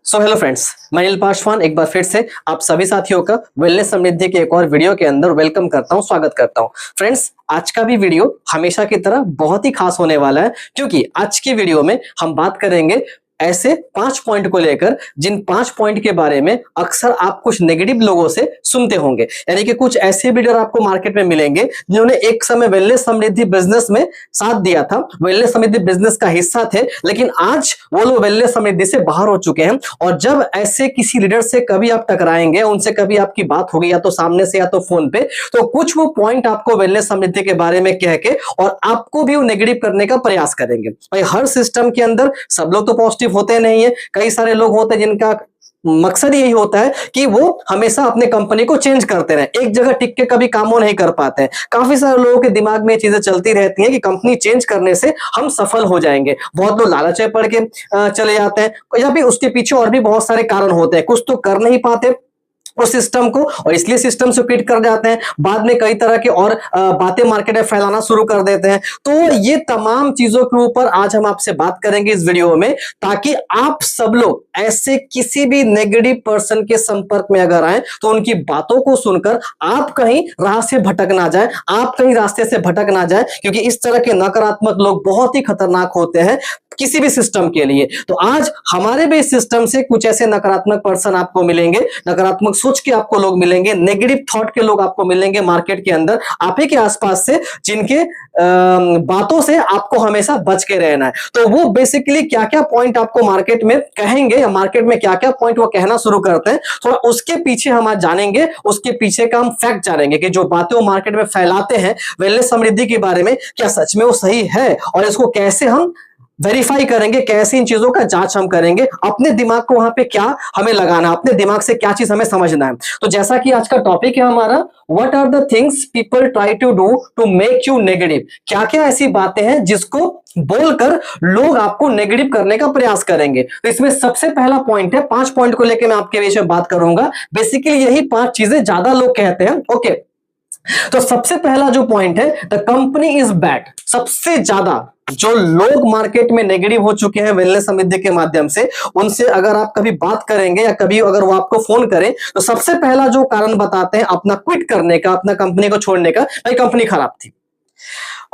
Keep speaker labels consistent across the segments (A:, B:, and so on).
A: So hello friends, मैं अनिल पासवान एक बार फिर से आप सभी साथियों का वेलनेस समृद्धि के एक और वीडियो के अंदर वेलकम करता हूं, स्वागत करता हूं। फ्रेंड्स, आज का भी वीडियो हमेशा की तरह बहुत ही खास होने वाला है, क्योंकि आज की वीडियो में हम बात करेंगे ऐसे 5 पॉइंट को लेकर जिन 5 पॉइंट के बारे में अक्सर आप कुछ नेगेटिव लोगों से सुनते होंगे। यानी कि कुछ ऐसे लीडर आपको मार्केट में मिलेंगे जिन्होंने एक समय वेलनेस समृद्धि बिजनेस में साथ दिया था, वेलनेस समृद्धि बिजनेस का हिस्सा थे, लेकिन आज वो लोग वेलनेस समृद्धि से बाहर हो चुके हैं। और जब ऐसे किसी लीडर से कभी आप टकराएंगे, उनसे कभी आपकी बात होगी या तो सामने से या तो फोन पे, तो कुछ वो पॉइंट आपको वेलनेस समृद्धि के बारे में कह के और आपको भी वो नेगेटिव करने का प्रयास करेंगे। भाई, हर सिस्टम के अंदर सब लोग तो पॉजिटिव होते नहीं है। कई सारे लोग होते हैं जिनका मकसद यही होता है कि वो हमेशा अपने कंपनी को चेंज करते रहे, एक जगह टिक के कभी काम नहीं कर पाते हैं। काफी सारे लोगों के दिमाग में चीजें चलती रहती हैं कि कंपनी चेंज करने से हम सफल हो जाएंगे। बहुत लोग लालच में पड़ के चले जाते हैं, या फिर उसके पीछे और भी बहुत सारे कारण होते हैं। कुछ तो कर नहीं पाते उस सिस्टम को और इसलिए सिस्टम से क्विट कर जाते हैं। बाद में कई तरह की और बातें मार्केट में फैलाना शुरू कर देते हैं। तो ये तमाम चीजों के ऊपर आज हम आपसे बात करेंगे इस वीडियो में, ताकि आप सब लोग ऐसे किसी भी नेगेटिव पर्सन के संपर्क में अगर आए तो उनकी बातों को सुनकर आप कहीं राह से भटक ना जाए, आप कहीं रास्ते से भटक ना जाए, क्योंकि इस तरह के नकारात्मक लोग बहुत ही खतरनाक होते हैं किसी भी सिस्टम के लिए। तो आज हमारे भी सिस्टम से कुछ ऐसे नकारात्मक पर्सन आपको मिलेंगे, नकारात्मक सोच के आपको लोग मिलेंगे, नेगेटिव थॉट के लोग आपको मिलेंगे मार्केट के अंदर, आप ही के आसपास से, जिनके बातों से आपको हमेशा बच के रहना है। तो वो बेसिकली क्या क्या पॉइंट आपको मार्केट में कहेंगे या मार्केट में क्या क्या पॉइंट वो कहना शुरू करते हैं, थोड़ा उसके पीछे हम आज जानेंगे, उसके पीछे का हम फैक्ट जानेंगे कि जो बातें वो मार्केट में फैलाते हैं वेलनेस समृद्धि के बारे में, क्या सच में वो सही है और इसको कैसे हम वेरीफाई करेंगे, कैसे इन चीजों का जांच हम करेंगे, अपने दिमाग को वहां पे क्या हमें लगाना, अपने दिमाग से क्या चीज हमें समझना है। तो जैसा कि आज का टॉपिक है हमारा, what are the things people try to do to make you negative. क्या क्या ऐसी बातें हैं जिसको बोलकर लोग आपको नेगेटिव करने का प्रयास करेंगे। तो इसमें सबसे पहला पॉइंट है, 5 पॉइंट को लेकर मैं आपके बीच में बात करूंगा। बेसिकली यही 5 चीजें ज्यादा लोग कहते हैं। ओके, तो सबसे पहला जो पॉइंट है, द कंपनी इज बैड। सबसे ज्यादा जो लोग मार्केट में नेगेटिव हो चुके हैं वेलनेस समृद्धि के माध्यम से, उनसे अगर आप कभी बात करेंगे या कभी अगर वो आपको फोन करें, तो सबसे पहला जो कारण बताते हैं अपना क्विट करने का, अपना कंपनी को छोड़ने का, भाई कंपनी खराब थी।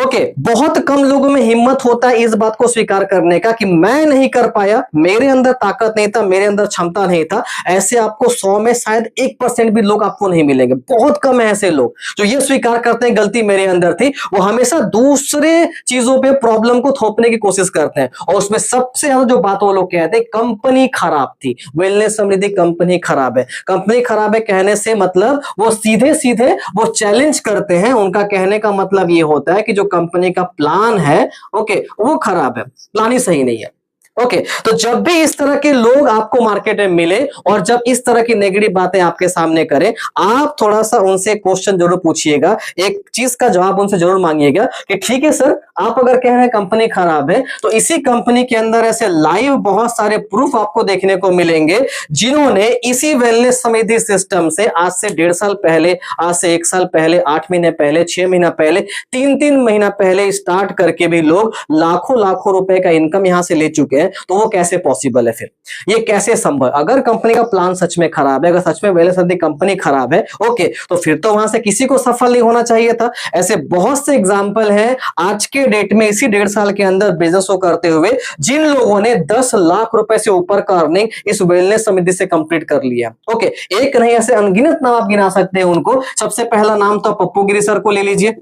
A: ओके, बहुत कम लोगों में हिम्मत होता है इस बात को स्वीकार करने का कि मैं नहीं कर पाया, मेरे अंदर ताकत नहीं था, मेरे अंदर क्षमता नहीं था। ऐसे आपको 100 में शायद 1% भी लोग आपको नहीं मिलेंगे। बहुत कम है ऐसे लोग जो ये स्वीकार करते हैं गलती मेरे अंदर थी। वो हमेशा दूसरे चीजों पे प्रॉब्लम को थोपने की कोशिश करते हैं, और उसमें सबसे ज्यादा जो बात वो लोग कहते हैं, कंपनी खराब थी, वेलनेस समृद्धि कंपनी खराब है। कंपनी खराब है कहने से मतलब वो सीधे सीधे वो चैलेंज करते हैं। उनका कहने का मतलब ये होता है कि जो कंपनी का प्लान है, ओके, वो खराब है, प्लान ही सही नहीं है। ओके, तो जब भी इस तरह के लोग आपको मार्केट में मिले और जब इस तरह की नेगेटिव बातें आपके सामने करें, आप थोड़ा सा उनसे क्वेश्चन जरूर पूछिएगा, एक चीज का जवाब उनसे जरूर मांगिएगा कि ठीक है सर, आप अगर कह रहे हैं कंपनी खराब है, तो इसी कंपनी के अंदर ऐसे लाइव बहुत सारे प्रूफ आपको देखने को मिलेंगे जिन्होंने इसी वेलनेस समृद्धि सिस्टम से आज से 1.5 साल पहले, आज से 1 साल पहले, 8 महीने पहले, 6 महीना पहले, 3 महीना पहले स्टार्ट करके भी लोग लाखों लाखों रुपए का इनकम यहां से ले चुके हैं। तो वो कैसे पॉसिबल है? फिर ये कैसे संभव? अगर कंपनी का प्लान सच में खराब है, अगर सच में वेलनेस समृद्धि कंपनी खराब है, ओके, तो फिर तो वहां से किसी को सफल नहीं होना चाहिए था। ऐसे बहुत से एग्जांपल हैं आज के डेट में, इसी 1.5 साल के अंदर बिजनेस को करते हुए, जिन लोगों ने 10 लाख रुपए से ऊपर का अर्निंग इस वेलनेस समृद्धि से कंप्लीट कर लिया। ओके, एक नहीं, ऐसे अनगिनत नाम आप गिना सकते हैं उनको। सबसे पहला नाम तो पप्पू गिरी सर को ले लीजिए।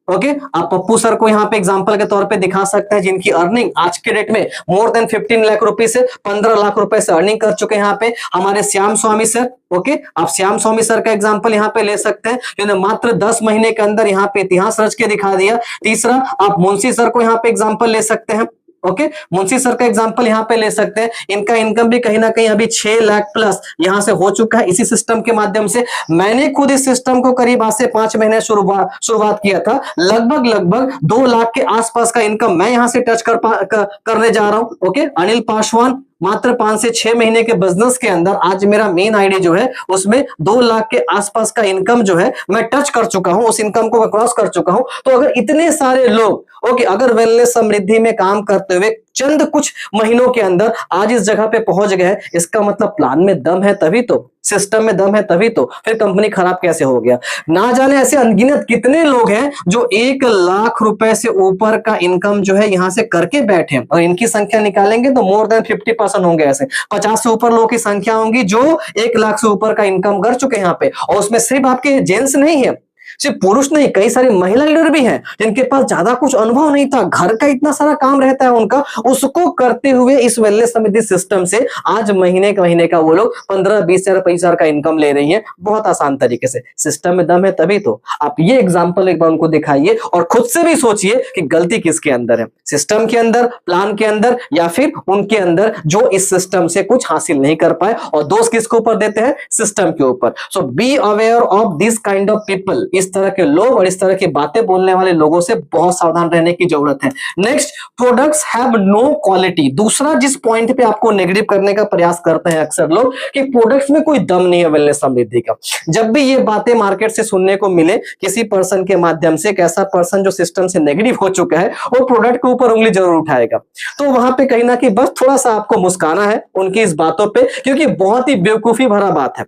A: ओके, आप पप्पू सर को यहाँ पे एग्जांपल के तौर पे दिखा सकते हैं, जिनकी अर्निंग आज के डेट में मोर देन 15 लाख रुपए से 15 लाख रुपए से अर्निंग कर चुके हैं। यहाँ पे हमारे श्याम स्वामी सर, ओके, आप श्याम स्वामी सर का एग्जांपल यहाँ पे ले सकते हैं, जिन्होंने मात्र 10 महीने के अंदर यहाँ पे इतिहास रच के दिखा दिया। तीसरा, आप मुंशी सर को यहाँ पे एग्जांपल ले सकते हैं। ओके, मुंशी सर का एग्जांपल यहां पे ले सकते हैं। इनका इनकम भी कहीं ना कहीं अभी 6 लाख प्लस यहां से हो चुका है इसी सिस्टम के माध्यम से। मैंने खुद इस सिस्टम को करीब आज से 5 महीने शुरुआत किया था। लगभग 2 लाख के आसपास का इनकम मैं यहां से टच करने जा रहा हूं। ओके, अनिल पासवान मात्र 5 से 6 महीने के बिजनेस के अंदर आज मेरा मेन आईडी जो है उसमें 2 लाख के आसपास का इनकम जो है मैं टच कर चुका हूं, उस इनकम को मैं क्रॉस कर चुका हूं। तो अगर इतने सारे लोग, ओके, अगर वेलनेस समृद्धि में काम करते हुए चंद कुछ महीनों के अंदर आज इस जगह पे पहुंच गए। इसका मतलब प्लान में दम है तभी तो, सिस्टम में दम है तभी तो, फिर कंपनी खराब कैसे हो गया? ना जाने ऐसे अनगिनत कितने लोग हैं जो 1 लाख रुपए से ऊपर का इनकम जो है यहां से करके बैठे हैं, और इनकी संख्या निकालेंगे तो मोर देन 50% होंगे। ऐसे 50 से ऊपर लोगों की संख्या होंगी जो 1 लाख से ऊपर का इनकम कर चुके हैं यहाँ पे। और उसमें सिर्फ आपके जेंट्स नहीं है, सिर्फ पुरुष नहीं, कई सारी महिला लीडर भी हैं जिनके पास ज्यादा कुछ अनुभव नहीं था, घर का इतना सारा काम रहता है उनका, उसको करते हुए इस वेलनेस समिति सिस्टम से आज महीने का वो लोग 15-20 हजार 25 हजार का इनकम ले रही है बहुत आसान तरीके से। सिस्टम में दम है तभी तो। आप ये एग्जाम्पल एक बार उनको दिखाइए और खुद से भी सोचिए कि गलती किसके अंदर है, सिस्टम के अंदर, प्लान के अंदर, या फिर उनके अंदर जो इस सिस्टम से कुछ हासिल नहीं कर पाए, और दोष किसके ऊपर देते हैं? सिस्टम के ऊपर। So be aware of this kind of people. इस तरह के लोग और इस तरह की बातें बोलने वाले लोगों से बहुत सावधान रहने की जरूरत है। Next, products have no quality. दूसरा जिस पॉइंट पे आपको नेगेटिव करने का प्रयास करते हैं अक्सर लोग कि प्रोडक्ट्स में कोई दम नहीं है वेलनेस समृद्धि का। जब भी ये बातें मार्केट से सुनने को मिले किसी पर्सन के माध्यम से, एक ऐसा पर्सन जो सिस्टम से नेगेटिव हो चुका है वो प्रोडक्ट के ऊपर उंगली जरूर उठाएगा, तो वहां पे कहीं ना कहीं बस थोड़ा सा आपको मुस्काना है उनकी इस बातों पे, क्योंकि बहुत ही बेवकूफी भरा बात है।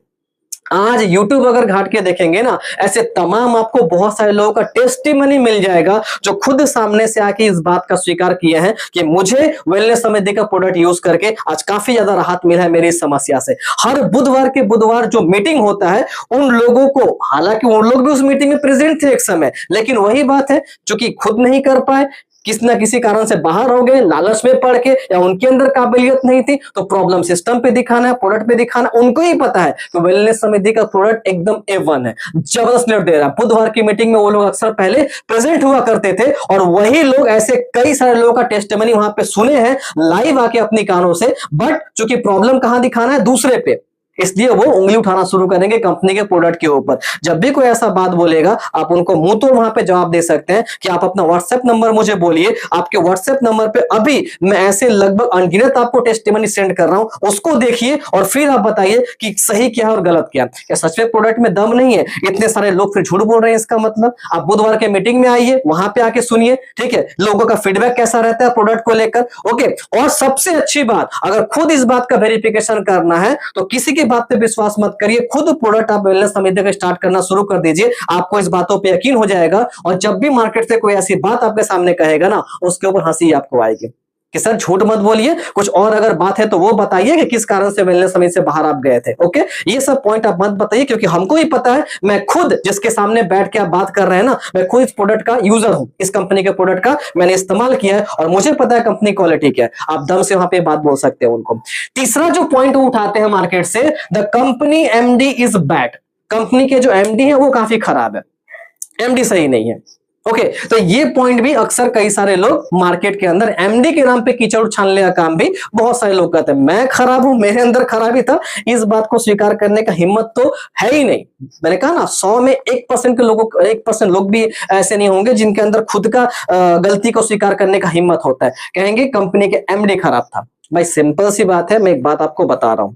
A: आज YouTube अगर घाट के देखेंगे ना, ऐसे तमाम आपको बहुत सारे लोगों का टेस्टिमनी मिल जाएगा जो खुद सामने से आके इस बात का स्वीकार किए हैं कि मुझे वेलनेस समिति का प्रोडक्ट यूज करके आज काफी ज्यादा राहत मिला है मेरी इस समस्या से। हर बुधवार के बुधवार जो मीटिंग होता है उन लोगों को, हालांकि उन लोग भी उस मीटिंग में प्रेजेंट थे एक समय, लेकिन वही बात है जो कि खुद नहीं कर पाए, किसी ना किसी कारण से बाहर हो गए, लालच में पड़ के, या उनके अंदर काबिलियत नहीं थी, तो प्रॉब्लम सिस्टम पे दिखाना है, प्रोडक्ट पे दिखाना। उनको ही पता है कि वेलनेस समिति का प्रोडक्ट एकदम A1 है, जबरदस्त रिजल्ट दे रहा है। बुधवार की मीटिंग में वो लोग अक्सर पहले प्रेजेंट हुआ करते थे, और वही लोग ऐसे कई सारे लोगों का टेस्टिमनी वहां पे सुने हैं लाइव आके अपनी कानों से। बट चूंकि प्रॉब्लम कहां दिखाना है? दूसरे पे, इसलिए वो उंगली उठाना शुरू करेंगे कंपनी के प्रोडक्ट के ऊपर। जब भी कोई ऐसा बात बोलेगा आप उनको मुंह तोड़ वहां पे जवाब दे सकते हैं कि आप अपना व्हाट्सएप नंबर मुझे बोलिए, आपके व्हाट्सएप नंबर पे अभी मैं ऐसे लगभग अनगिनत आपको टेस्टिमनी सेंड कर रहा हूं, उसको देखिए और फिर आप बताइए कि सही क्या है और गलत क्या। क्या सच में प्रोडक्ट में दम नहीं है? इतने सारे लोग फिर झूठ बोल रहे हैं, इसका मतलब आप बुधवार के मीटिंग में आइए, वहां पे आके सुनिए, ठीक है, लोगों का फीडबैक कैसा रहता है प्रोडक्ट को लेकर। ओके, और सबसे अच्छी बात, अगर खुद इस बात का वेरिफिकेशन करना है तो किसी की बात पे विश्वास मत करिए, खुद प्रोडक्ट आप वेलनेस समिति का स्टार्ट करना शुरू कर दीजिए, आपको इस बातों पे यकीन हो जाएगा। और जब भी मार्केट से कोई ऐसी बात आपके सामने कहेगा ना, उसके ऊपर हंसी आपको आएगी कि सर झूठ मत बोलिए, कुछ और अगर बात है तो वो बताइए कि किस कारण से वेलनेस समिति से बाहर आप गए थे। ओके, ये सब पॉइंट आप मत बताइए, क्योंकि हमको ही पता है, मैं खुद जिसके सामने बैठ के आप बात कर रहे हैं ना, मैं खुद इस प्रोडक्ट का यूजर हूं, इस कंपनी के प्रोडक्ट का मैंने इस्तेमाल किया है और मुझे पता है कंपनी क्वालिटी क्या है। आप दम से वहां पे बात बोल सकते हैं उनको। तीसरा जो पॉइंट उठाते हैं मार्केट से, the company MD is bad. Company के जो एमडी है वो काफी खराब है, एमडी सही नहीं है। ओके, तो ये पॉइंट भी अक्सर कई सारे लोग मार्केट के अंदर एमडी के नाम पे कीचड़ उछालने का काम भी बहुत सारे लोग करते हैं। मैं खराब हूं, मेरे अंदर खराबी था, इस बात को स्वीकार करने का हिम्मत तो है ही नहीं। मैंने कहा ना, 100 में 1% के लोगों, 1% लोग भी ऐसे नहीं होंगे जिनके अंदर खुद का गलती को स्वीकार करने का हिम्मत होता है। कहेंगे कंपनी के एमडी खराब था। भाई सिंपल सी बात है, मैं एक बात आपको बता रहा हूं,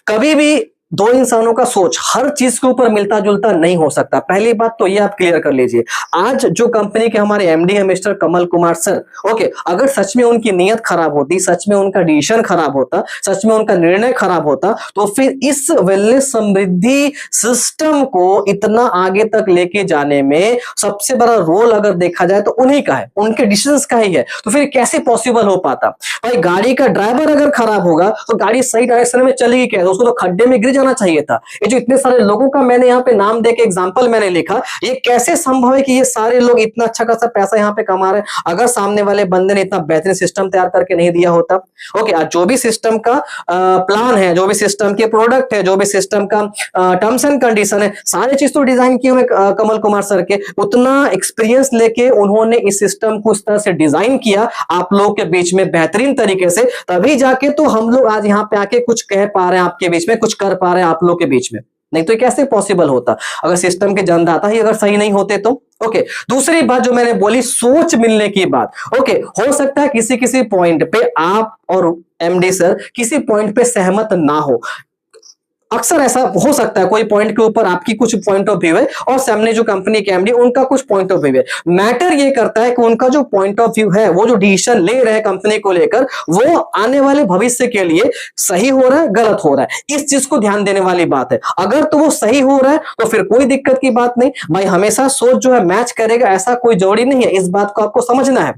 A: कभी भी दो इंसानों का सोच हर चीज के ऊपर मिलता जुलता नहीं हो सकता। पहली बात तो ये आप क्लियर कर लीजिए। आज जो कंपनी के हमारे एमडी है mister Kamal Kumar sir, okay, अगर सच में उनकी नीयत खराब होती, सच में उनका डिसीजन खराब होता, सच में उनका निर्णय खराब होता, तो फिर इस वेलनेस समृद्धि सिस्टम को इतना आगे तक लेके जाने में सबसे बड़ा रोल अगर देखा जाए तो उन्हीं का है, उनके डिसीजंस का ही है। तो फिर कैसे पॉसिबल हो पाता? भाई गाड़ी का ड्राइवर अगर खराब होगा तो गाड़ी सही डायरेक्शन में चलेगी कैसे? उसको तो खड्डे में गिर जाना चाहिए था। ये जो इतने सारे लोगों का मैंने यहाँ पे नाम देके एग्जांपल मैंने लिखा, ये कैसे संभव है कि ये सारे लोग इतना अच्छा खासा पैसा यहाँ पे कमा रहे हैं, अगर सामने वाले बंदे ने इतना बेहतरीन सिस्टम तैयार करके नहीं दिया होता? ओके, आज जो भी सिस्टम का प्लान है, जो भी सिस्टम के प्रोडक्ट है, जो भी सिस्टम का टर्म्स एंड कंडीशन है, सारी चीज तो डिजाइन किए हुए कमल कुमार सर के, उतना एक्सपीरियंस लेके उन्होंने इस सिस्टम को इस तरह से डिजाइन किया आप लोगों के बीच में बेहतरीन तरीके से, तभी जाके तो हम लोग आज यहाँ पे आके कुछ कह पा रहे हैं आपके बीच में, कुछ कर पा रहे हैं आप लोग के बीच में। नहीं तो कैसे पॉसिबल होता अगर सिस्टम के जनदाता ही अगर सही नहीं होते तो। ओके, दूसरी बात जो मैंने बोली, सोच मिलने की बात। ओके, हो सकता है किसी किसी पॉइंट पे आप और एमडी सर किसी पॉइंट पे सहमत ना हो। अक्सर ऐसा हो सकता है, कोई पॉइंट के ऊपर आपकी कुछ पॉइंट ऑफ व्यू है और सामने जो कंपनी के एमडी उनका कुछ पॉइंट ऑफ व्यू है। मैटर ये करता है कि उनका जो पॉइंट ऑफ व्यू है, वो जो डिसीजन ले रहे हैं कंपनी को लेकर, वो आने वाले भविष्य के लिए सही हो रहा है, गलत हो रहा है, इस चीज को ध्यान देने वाली बात है। अगर तो वो सही हो रहा है तो फिर कोई दिक्कत की बात नहीं भाई, हमेशा सोच जो है मैच करेगा ऐसा कोई जरूरी नहीं है, इस बात को आपको समझना है।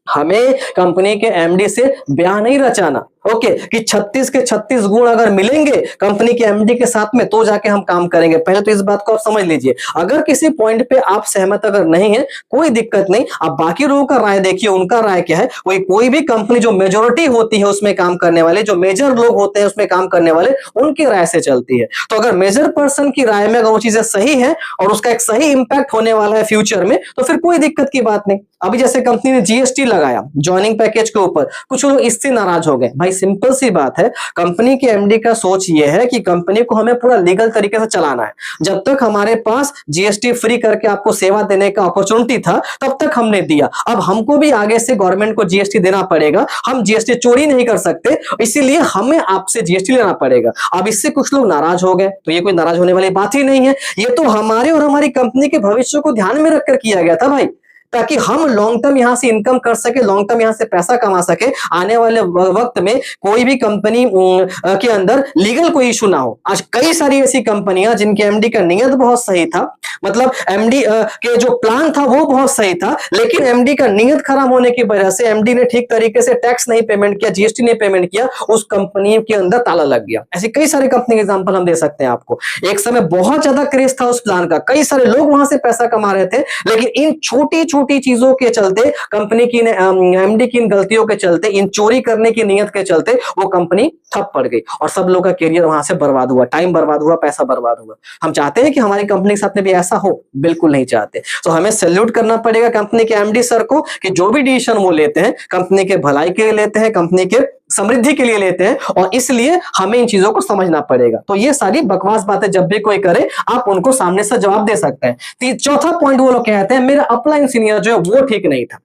A: हमें कंपनी के एमडी से ब्याह नहीं रचाना, ओके, कि 36 के 36 गुण अगर मिलेंगे कंपनी के एमडी के साथ में तो जाके हम काम करेंगे। पहले तो इस बात को आप समझ लीजिए। अगर किसी पॉइंट पे आप सहमत अगर नहीं है, कोई दिक्कत नहीं, आप बाकी लोगों का राय देखिए, उनका राय क्या है। कोई भी कंपनी जो मेजोरिटी होती है उसमें काम करने वाले, जो मेजर लोग होते हैं उसमें काम करने वाले, उनकी राय से चलती है। तो अगर मेजर पर्सन की राय में अगर वो चीजें सही है और उसका एक सही इंपैक्ट होने वाला है फ्यूचर में, तो फिर कोई दिक्कत की बात नहीं। अभी जैसे कंपनी ने जीएसटी लगाया ज्वाइनिंग पैकेज के ऊपर, कुछ लोग इससे नाराज हो गए। भाई सिंपल सी बात है, कंपनी के एमडी का सोच ये है कि कंपनी को हमें पूरा लीगल तरीके से चलाना है। जब तक हमारे पास जीएसटी फ्री करके आपको सेवा देने का अपॉर्चुनिटी था तब तक हमने दिया, अब हमको भी आगे से गवर्नमेंट को जीएसटी देना पड़ेगा। हम जीएसटी चोरी नहीं कर सकते, इसीलिए हमें आपसे जीएसटी लेना पड़ेगा। अब इससे कुछ लोग नाराज हो गए, तो ये कोई नाराज होने वाली बात ही नहीं है। ये तो हमारे और हमारी कंपनी के भविष्य को ध्यान में रखकर किया गया था भाई, ताकि हम लॉन्ग टर्म यहां से इनकम कर सके, लॉन्ग टर्म यहां से पैसा कमा सके। आने वाले वक्त में कोई भी कंपनी के अंदर लीगल कोई इशू ना हो। आज कई सारी ऐसी कंपनियां जिनके एमडी का नियत बहुत सही था, मतलब एमडी के जो प्लान था वो बहुत सही था, लेकिन एमडी का नियत खराब होने की वजह से एमडी ने ठीक तरीके से टैक्स नहीं पेमेंट किया, जीएसटी नहीं पेमेंट किया, उस कंपनी के अंदर ताला लग गया। ऐसी कई सारी कंपनी के एग्जांपल हम दे सकते हैं आपको। एक समय बहुत ज्यादा क्रेज था उस प्लान का, कई सारे लोग वहां से पैसा कमा रहे थे, लेकिन इन छोटी छोटी चीजों के चलते, कंपनी की एमडी की इन गलतियों के चलते, इन चोरी करने की नियत के चलते वो कंपनी ठप पड़ गई और सब लोग का करियर वहां से बर्बाद हुआ, टाइम बर्बाद हुआ, पैसा बर्बाद हुआ। हम चाहते हैं कि हमारी कंपनी के साथ में भी ऐसा हो? बिल्कुल नहीं चाहते। तो हमें सैल्यूट करना पड़ेगा कंपनी के एमडी सर को कि जो भी डिसीजन वो लेते हैं कंपनी के भलाई के लिए लेते हैं, कंपनी के समृद्धि के लिए लेते हैं, और इसलिए हमें इन चीजों को समझना पड़ेगा। तो ये सारी बकवास बातें जब भी कोई करे आप उनको सामने से जवाब दे सकते हैं। चौथा पॉइंट वो लोग कहते हैं मेरा अपलाइन सीनियर जो है वो ठीक नहीं था।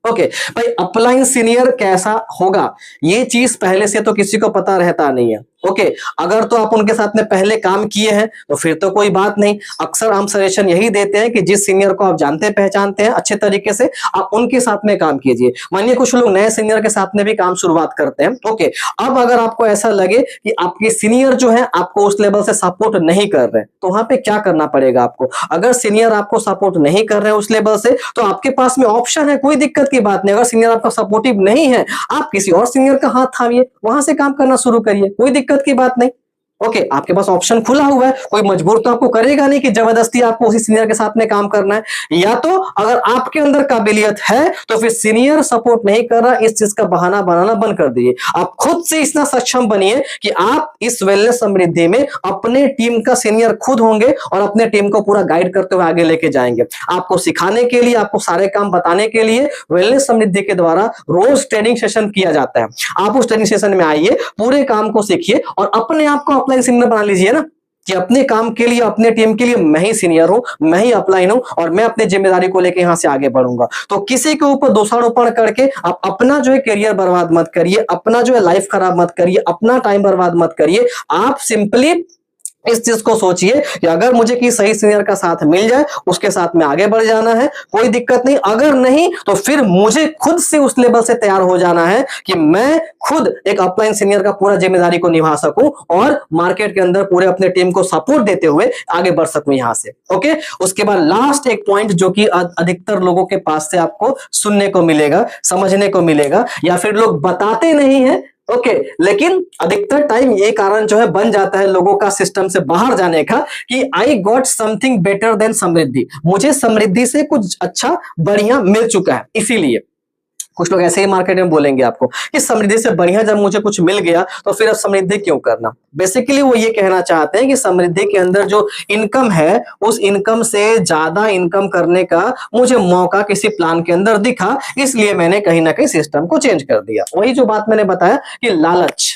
A: ओके भाई, अपलाइन सीनियर कैसा होगा ये चीज पहले से तो किसी को पता रहता नहीं है। ओके, अगर तो आप उनके साथ में पहले काम किए हैं तो फिर तो कोई बात नहीं। अक्सर हम सजेशन यही देते हैं कि जिस सीनियर को आप जानते पहचानते हैं अच्छे तरीके से, आप उनके साथ में काम कीजिए। मानिए कुछ लोग नए सीनियर के साथ में भी काम शुरुआत करते हैं। ओके, अब अगर आपको ऐसा लगे कि आपके सीनियर जो है आपको उस लेवल से सपोर्ट नहीं कर रहे, तो वहां पे क्या करना पड़ेगा आपको? अगर सीनियर आपको सपोर्ट नहीं कर रहे उस लेवल से, तो आपके पास में ऑप्शन है, कोई दिक्कत की बात नहीं। अगर सीनियर आपका सपोर्टिव नहीं है, आप किसी और सीनियर का हाथ थामिए, वहां से काम करना शुरू करिए, कोई दिक्कत की बात नहीं। ओके, आपके पास ऑप्शन खुला हुआ है, कोई मजबूर तो आपको करेगा नहीं कि जबरदस्ती आपको उसी सीनियर के साथ में काम करना है। या तो अगर आपके अंदर काबिलियत है तो फिर सीनियर सपोर्ट नहीं कर रहा, इस चीज का बहाना बनाना बंद कर दीजिए। आप खुद से इतना सक्षम बनिए कि आप इस वेलनेस समृद्धि में अपने टीम का सीनियर खुद होंगे और अपने टीम को पूरा गाइड करते हुए आगे लेके जाएंगे। आपको सिखाने के लिए, आपको सारे काम बताने के लिए वेलनेस समृद्धि के द्वारा रोज ट्रेनिंग सेशन किया जाता है। आप उस ट्रेनिंग सेशन में आइए, पूरे काम को सीखिए और अपने आप को अपलाइन सीनियर बना लीजिए ना, कि अपने काम के लिए, अपने टीम के लिए मैं ही सीनियर हूं, मैं ही अपलाइन हूं और मैं अपनी जिम्मेदारी को लेकर यहां से आगे बढ़ूंगा। तो किसी के ऊपर दोषारोपण करके आप अपना जो है करियर बर्बाद मत करिए, अपना जो है लाइफ खराब मत करिए, अपना टाइम बर्बाद मत करिए। आप सिंपली इस चीज को सोचिए कि अगर मुझे किसी सही सीनियर का साथ मिल जाए उसके साथ में आगे बढ़ जाना है, कोई दिक्कत नहीं। अगर नहीं तो फिर मुझे खुद से उस लेवल से तैयार हो जाना है कि मैं खुद एक अपलाइन सीनियर का पूरा जिम्मेदारी को निभा सकूं और मार्केट के अंदर पूरे अपने टीम को सपोर्ट देते हुए आगे बढ़ सकूं यहां से। ओके, उसके बाद लास्ट एक पॉइंट जो कि अधिकतर लोगों के पास से आपको सुनने को मिलेगा, समझने को मिलेगा, या फिर लोग बताते नहीं है। ओके, लेकिन अधिकतर टाइम ये कारण जो है बन जाता है लोगों का सिस्टम से बाहर जाने का कि I got something better than Samriddhi, मुझे समृद्धि से कुछ अच्छा बढ़िया मिल चुका है। इसीलिए कुछ लोग ऐसे ही मार्केट में बोलेंगे आपको कि समृद्धि से बढ़िया जब मुझे कुछ मिल गया तो फिर अब समृद्धि क्यों करना। बेसिकली वो ये कहना चाहते हैं कि समृद्धि के अंदर जो इनकम है उस इनकम से ज्यादा इनकम करने का मुझे मौका किसी प्लान के अंदर दिखा, इसलिए मैंने कहीं ना कहीं सिस्टम को चेंज कर दिया। वही जो बात मैंने बताया कि लालच,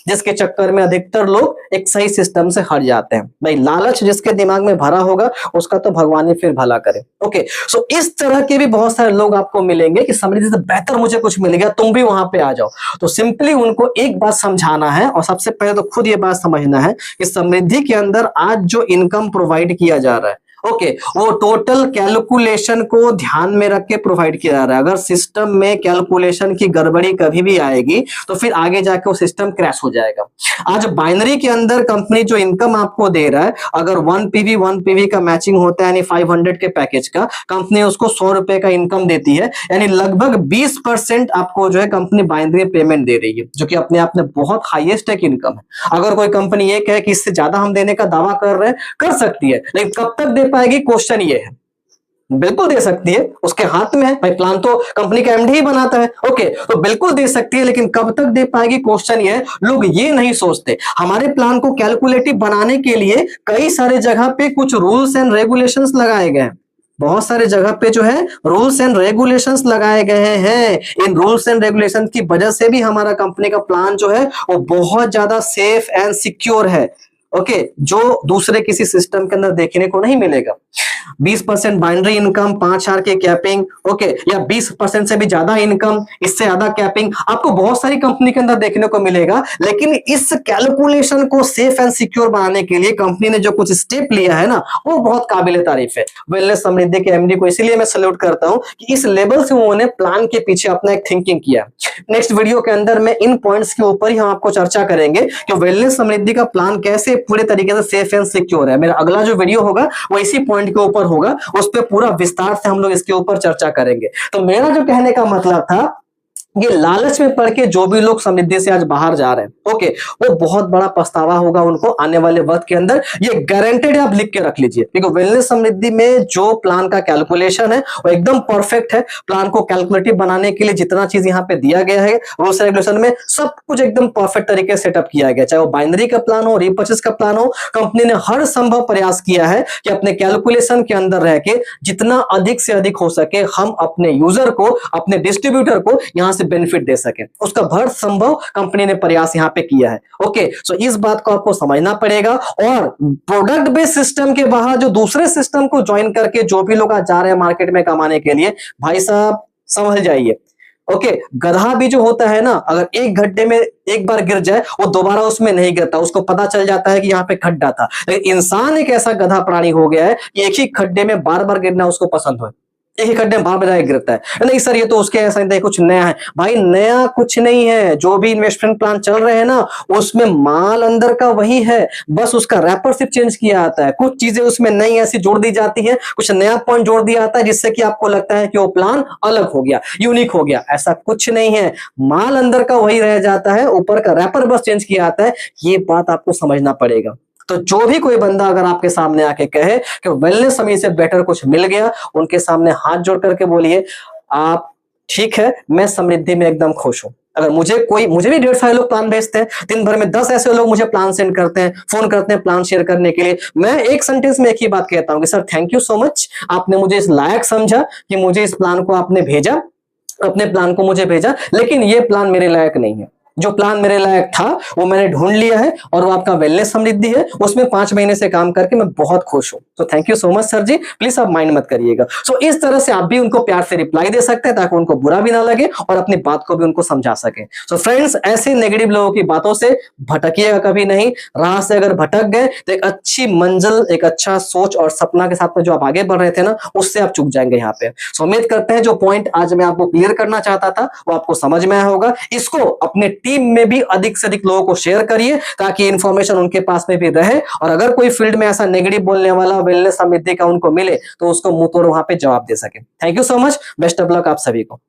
A: जिसके चक्कर में अधिकतर लोग एक सही सिस्टम से हट जाते हैं। भाई लालच जिसके दिमाग में भरा होगा उसका तो भगवान ही फिर भला करे। ओके, सो इस तरह के भी बहुत सारे लोग आपको मिलेंगे कि समृद्धि से बेहतर मुझे कुछ मिल गया, तुम भी वहां पे आ जाओ। तो सिंपली उनको एक बात समझाना है, और सबसे पहले तो खुद ये बात समझना है कि समृद्धि के अंदर आज जो इनकम प्रोवाइड किया जा रहा है, ओके, वो टोटल कैलकुलेशन को ध्यान में रख के प्रोवाइड किया जा रहा है। अगर सिस्टम में कैलकुलेशन की गड़बड़ी कभी भी आएगी तो फिर आगे जाके वो सिस्टम क्रैश हो जाएगा। आज बाइनरी के अंदर कंपनी जो इनकम आपको दे रहा है, अगर 1 PV का मैचिंग होता है यानी 500 के पैकेज का, कंपनी उसको 100 रुपए का इनकम देती है, यानी लगभग 20% आपको जो है कंपनी बाइनरी पेमेंट दे रही है, जो कि अपने आप में बहुत हाईएस्ट एक इनकम है। अगर कोई कंपनी ये कहे कि इससे ज्यादा हम देने का दावा कर रहे हैं, कर सकती है, लेकिन कब तक दे पाएगी, क्वेश्चन ये है। बिल्कुल दे सकती है, उसके हाथ में है भाई, प्लान तो कंपनी का एमडी ही बनाता है। ओके, तो बिल्कुल दे सकती है, लेकिन कब तक दे पाएगी, क्वेश्चन ये है। लोग ये नहीं सोचते, हमारे प्लान को कैलकुलेटिव बनाने के लिए कई सारे जगह पे कुछ रूल्स एंड रेगुलेशंस लगाए गए हैं। बहुत सारे जगह पे जो है रूल्स एंड रेगुलेशंस लगाए गए हैं। इन रूल्स एंड रेगुलेशंस की वजह से भी हमारा कंपनी का प्लान जो है वो बहुत ज्यादा सेफ एंड सिक्योर है। ओके, जो दूसरे किसी सिस्टम के अंदर देखने को नहीं मिलेगा। 20% बाइनरी इनकम, 5,000 की कैपिंग, ओके, या 20% से भी ज्यादा इनकम, इससे ज्यादा कैपिंग आपको बहुत सारी कंपनी के अंदर देखने को मिलेगा। लेकिन इस कैलकुलेशन को सेफ एंड सिक्योर बनाने के लिए कंपनी ने जो कुछ स्टेप लिया है ना, वो बहुत काबिल तारीफ है। वेलनेस समृद्धि के एमडी को इसीलिए मैं सैल्यूट करता हूं कि इस लेवल से उन्होंने प्लान के पीछे अपना एक थिंकिंग किया। नेक्स्ट वीडियो के अंदर मैं इन पॉइंट्स के ऊपर ही हम आपको चर्चा करेंगे कि वेलनेस समृद्धि का प्लान कैसे पूरे तरीके से सेफ एंड सिक्योर है। मेरा अगला जो वीडियो होगा वो इसी पॉइंट के ऊपर होगा, उस पर पूरा विस्तार से हम लोग इसके ऊपर चर्चा करेंगे। तो मेरा जो कहने का मतलब था, ये लालच में पड़ के जो भी लोग समृद्धि से आज बाहर जा रहे हैं, ओके, वो बहुत बड़ा पछतावा होगा उनको आने वाले वक्त के अंदर। ये गारंटेड आप लिख के रख लीजिए, क्योंकि वेलनेस समृद्धि में जो प्लान का कैलकुलेशन है वो एकदम परफेक्ट है। प्लान को कैलकुलेटिव बनाने के लिए जितना चीज यहाँ पे दिया गया है, रूल्स रेगुलेशन में सब कुछ एकदम परफेक्ट तरीके से सेटअप किया गया। चाहे वो बाइनरी का प्लान हो, रीपर्चेस का प्लान हो, कंपनी ने हर संभव प्रयास किया है कि अपने कैलकुलेशन के अंदर रह के जितना अधिक से अधिक हो सके हम अपने यूजर को, अपने डिस्ट्रीब्यूटर को यहां से बेनिफिट दे सके। उसका भर संभव कंपनी ने प्रयास यहां पे किया है। ओके, सो इस बात को आपको समझना पड़ेगा। और प्रोडक्ट बेस्ड सिस्टम के बाहर जो दूसरे सिस्टम को ज्वाइन करके जो भी लोग आज जा रहे हैं मार्केट में कमाने के लिए, भाई साहब समझ जाइए। ओके, गधा भी जो होता है ना, अगर एक गड्ढे में एक बार गिर जाए वो दोबारा उसमें नहीं गिरता, उसको पता चल जाता है कि यहाँ पे खड्डा था। लेकिन इंसान एक ऐसा गधा प्राणी हो गया है कि एक ही खड्डे में बार बार गिरना उसको पसंद हो, एक ही खड्डे में बार बार गिरता है। नहीं सर ये तो उसके ऐसा नहीं, कुछ नया है। भाई नया कुछ नहीं है, जो भी इन्वेस्टमेंट प्लान चल रहे हैं ना उसमें माल अंदर का वही है, बस उसका रैपर सिर्फ चेंज किया आता है। कुछ चीजें उसमें नई ऐसी जोड़ दी जाती है, कुछ नया पॉइंट जोड़ दिया आता है जिससे कि आपको लगता है कि वो प्लान अलग हो गया, यूनिक हो गया। ऐसा कुछ नहीं है, माल अंदर का वही रह जाता है, ऊपर का रैपर बस चेंज किया आता है। ये बात आपको समझना पड़ेगा। तो जो भी कोई बंदा अगर आपके सामने आके कहे कि वेलनेस समृद्धि से बेटर कुछ मिल गया, उनके सामने हाथ जोड़ करके बोलिए आप ठीक है, मैं समृद्धि में एकदम खुश हूं। अगर मुझे भी 1.5 सारे लोग प्लान भेजते हैं, दिन भर में 10 ऐसे लोग मुझे प्लान सेंड करते हैं, फोन करते हैं प्लान शेयर करने के लिए, मैं एक सेंटेंस में एक ही बात कहता हूं कि sir thank you so much, आपने मुझे इस लायक समझा कि मुझे इस प्लान को आपने भेजा, अपने प्लान को मुझे भेजा, लेकिन ये प्लान मेरे लायक नहीं है। जो प्लान मेरे लायक था वो मैंने ढूंढ लिया है और वो आपका वेलनेस समृद्धि है, उसमें 5 महीने से काम करके मैं बहुत खुश हूं। तो thank you so much sir ji, please आप माइंड मत करिएगा। सो इस तरह से आप भी उनको प्यार से रिप्लाई दे सकते हैं ताकि उनको बुरा भी ना लगे और अपनी बात को भी उनको समझा सके। सो फ्रेंड्स, ऐसे नेगेटिव लोगों की बातों से भटकिएगा कभी नहीं। राह से अगर भटक गए तो एक अच्छी मंजिल, एक अच्छा सोच और सपना के साथ में जो आप आगे बढ़ रहे थे ना, उससे आप चूक जाएंगे यहाँ पे। सो उम्मीद करते हैं जो पॉइंट आज मैं आपको क्लियर करना चाहता था वो आपको समझ में आया होगा। इसको अपने टीम में भी अधिक से अधिक लोगों को शेयर करिए ताकि इंफॉर्मेशन उनके पास में भी रहे, और अगर कोई फील्ड में ऐसा नेगेटिव बोलने वाला वेलनेस समृद्धि का उनको मिले तो उसको मुंह तोड़ वहां पे जवाब दे सके। Thank you so much, best of luck आप सभी को।